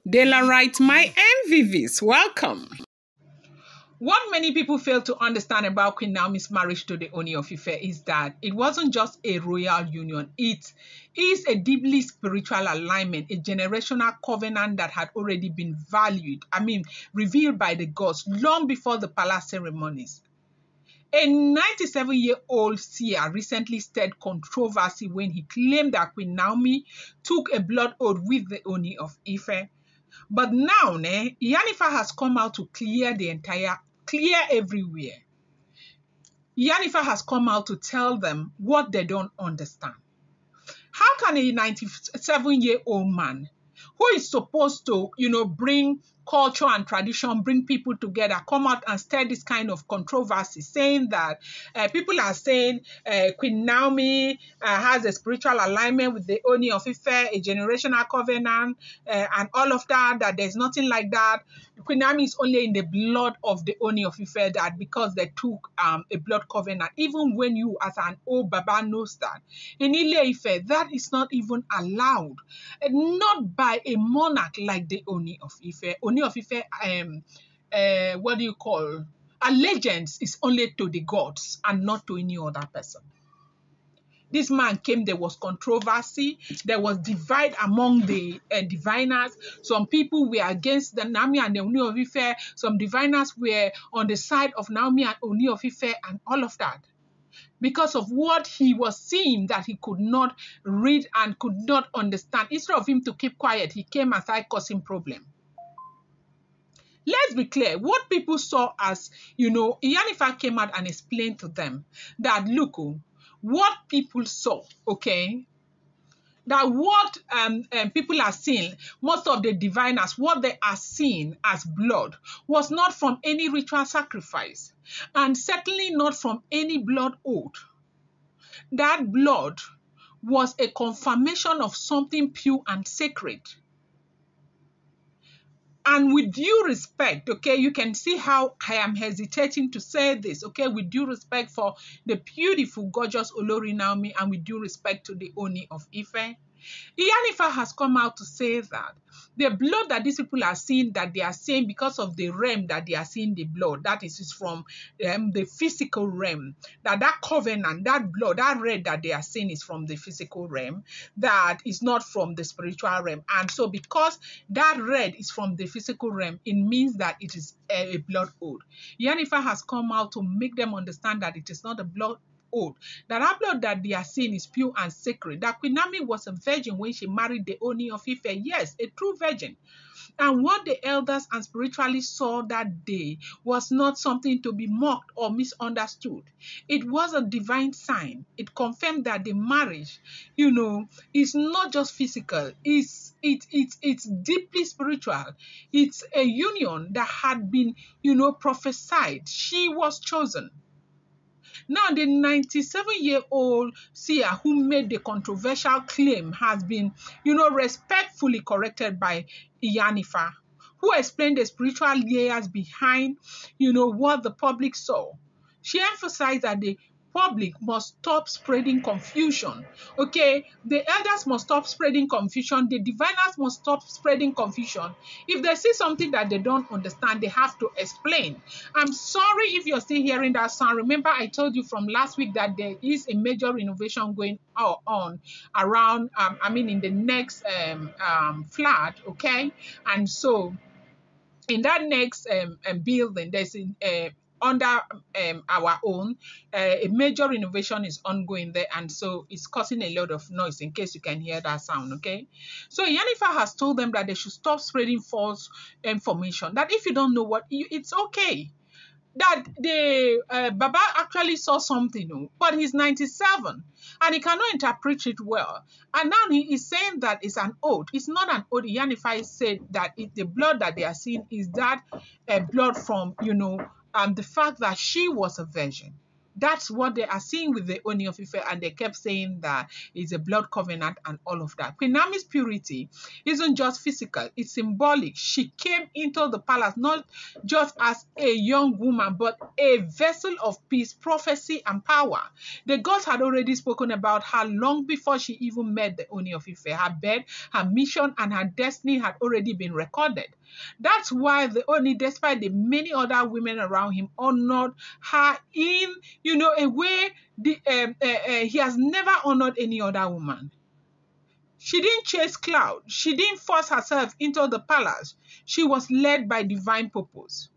De la right, my MVVs, welcome. What many people fail to understand about Queen Naomi's marriage to the Ooni of Ife is that it wasn't just a royal union. It is a deeply spiritual alignment, a generational covenant that had already been revealed by the gods long before the palace ceremonies. A 97-year-old seer recently stirred controversy when he claimed that Queen Naomi took a blood oath with the Ooni of Ife. But now, Iyanifa has come out to clear everywhere. Iyanifa has come out to tell them what they don't understand. How can a 97-year-old man who is supposed to, bring culture and tradition, bring people together, come out and stir this kind of controversy, saying that people are saying Queen Naomi has a spiritual alignment with the Ooni of Ife, a generational covenant, and all of that, that there's nothing like that. Queen Naomi is only in the blood of the Ooni of Ife, that because they took a blood covenant, even when you as an old Baba knows that. In Ile Ife, that is not even allowed, not by a monarch like the Ooni of Ife. Ooni of Ife, allegiance is only to the gods and not to any other person. This man came, there was controversy, there was divide among the diviners. Some people were against the Naomi and the Ooni of Ife. Some diviners were on the side of Naomi and Ooni of Ife and all of that. Because of what he was seeing that he could not read and could not understand. Instead of him to keep quiet, he came and started causing problem. Let's be clear, what people saw as, Iyanifa came out and explained to them that, look, what people saw, okay, that what people are seeing, most of the diviners, what they are seeing as blood was not from any ritual sacrifice and certainly not from any blood oath. That blood was a confirmation of something pure and sacred. And with due respect, okay, you can see how I am hesitating to say this, okay, with due respect for the beautiful, gorgeous Olori Naomi and with due respect to the Ooni of Ife. Iyanifa has come out to say that the blood that these people are seeing, that they are seeing because of the realm that they are seeing the blood, that is from the physical realm, that covenant, that blood, that red that they are seeing is from the physical realm, that is not from the spiritual realm. And so because that red is from the physical realm, it means that it is a blood oath. Iyanifa has come out to make them understand that it is not a blood oath, that our blood that they are seeing is pure and sacred, that Queen Naomi was a virgin when she married the Ooni of Ife, yes, a true virgin. And what the elders and spiritualists saw that day was not something to be mocked or misunderstood. It was a divine sign. It confirmed that the marriage, is not just physical, it's deeply spiritual. It's a union that had been, prophesied. She was chosen. Now, the 97-year-old seer who made the controversial claim has been, respectfully corrected by Iyanifa, who explained the spiritual layers behind, what the public saw. She emphasized that the public must stop spreading confusion. Okay, the elders must stop spreading confusion. The diviners must stop spreading confusion. If they see something that they don't understand, they have to explain. I'm sorry if you're still hearing that sound. Remember, I told you from last week that there is a major renovation going on around, in the next flat, okay? And so in that next building, there's under our own, a major renovation is ongoing there, and so it's causing a lot of noise in case you can hear that sound, okay? So Iyanifa has told them that they should stop spreading false information, that if you don't know it's okay. That the Baba actually saw something, but he's 97 and he cannot interpret it well. And now he is saying that it's an oath. It's not an oath. Iyanifa said that the blood that they are seeing is that blood from, the fact that she was a virgin. That's what they are seeing with the Ooni of Ife, and they kept saying that it's a blood covenant and all of that. Queen Naomi's purity isn't just physical, it's symbolic. She came into the palace not just as a young woman, but a vessel of peace, prophecy, and power. The gods had already spoken about her long before she even met the Ooni of Ife. Her birth, her mission, and her destiny had already been recorded. That's why the Ooni, despite the many other women around him, honored her in, a way he has never honored any other woman. She didn't chase cloud. She didn't force herself into the palace. She was led by divine purpose.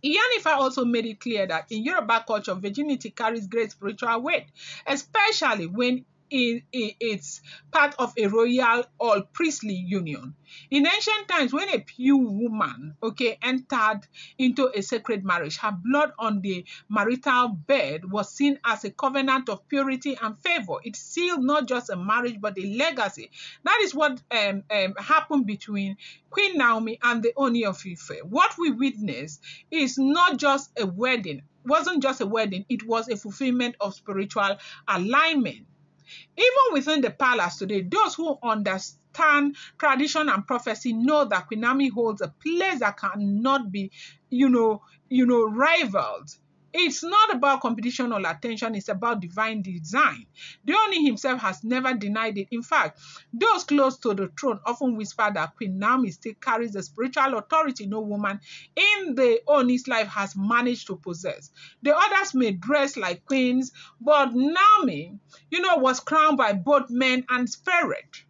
Iyanifa also made it clear that in Yoruba culture, virginity carries great spiritual weight, especially when it's part of a royal or priestly union. In ancient times, when a pure woman, entered into a sacred marriage, her blood on the marital bed was seen as a covenant of purity and favor. It sealed not just a marriage, but a legacy. That is what happened between Queen Naomi and the Ooni of Ife. What we witnessed is not just a wedding, wasn't just a wedding, it was a fulfillment of spiritual alignment. Even within the palace today, those who understand tradition and prophecy know that Queen Naomi holds a place that cannot be, rivaled. It's not about competition or attention, it's about divine design. The Ooni himself has never denied it. In fact, those close to the throne often whisper that Queen Naomi still carries the spiritual authority no woman in the Ooni's life has managed to possess. The others may dress like queens, but Naomi, was crowned by both men and spirit.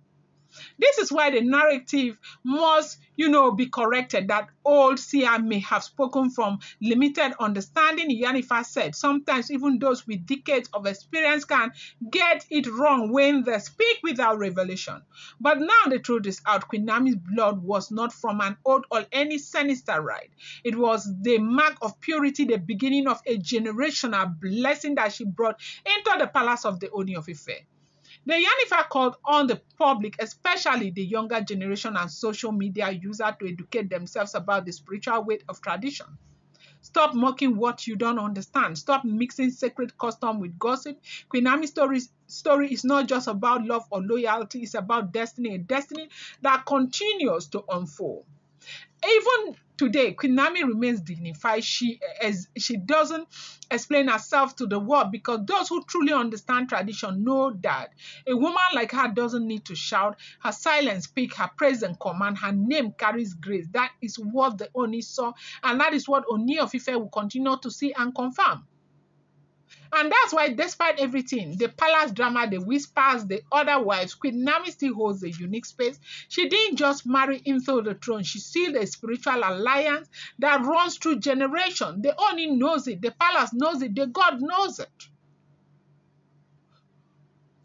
This is why the narrative must, be corrected that old Seer may have spoken from limited understanding. Iyanifa said, sometimes even those with decades of experience can get it wrong when they speak without revelation. But now the truth is out. Queen Naomi's blood was not from an oath or any sinister rite. It was the mark of purity, the beginning of a generational blessing that she brought into the palace of the Ooni of Ife. The Iyanifa called on the public, especially the younger generation and social media users, to educate themselves about the spiritual weight of tradition. Stop mocking what you don't understand. Stop mixing sacred custom with gossip. Queen Naomi's story is not just about love or loyalty. It's about destiny, a destiny that continues to unfold. Even today, Queen Naomi remains dignified. She doesn't explain herself to the world, because those who truly understand tradition know that a woman like her doesn't need to shout. Her silence speaks, her presence command, her name carries grace. That is what the Ooni saw, and that is what Ooni of Ife will continue to see and confirm. And that's why, despite everything, the palace drama, the whispers, the other wives, Queen Naomi still holds a unique space. She didn't just marry into the throne. She sealed a spiritual alliance that runs through generations. The Ooni knows it. The palace knows it. The God knows it.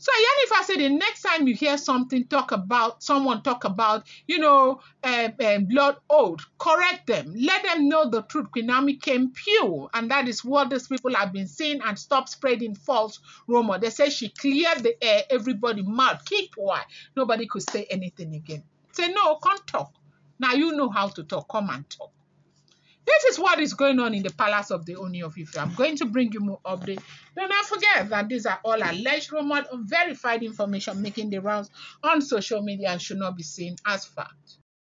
So Iyanifa said, the next time you hear someone talk about, blood oath, correct them. Let them know the truth. Queen Naomi came pure, and that is what these people have been saying, and stop spreading false rumor. They say she cleared the air, everybody mad, keep quiet. Nobody could say anything again. Say, no, can't talk. Now you know how to talk. Come and talk. This is what is going on in the palace of the Ooni of Ife. I'm going to bring you more updates. Do not forget that these are all alleged, rumored, or verified information making the rounds on social media and should not be seen as fact.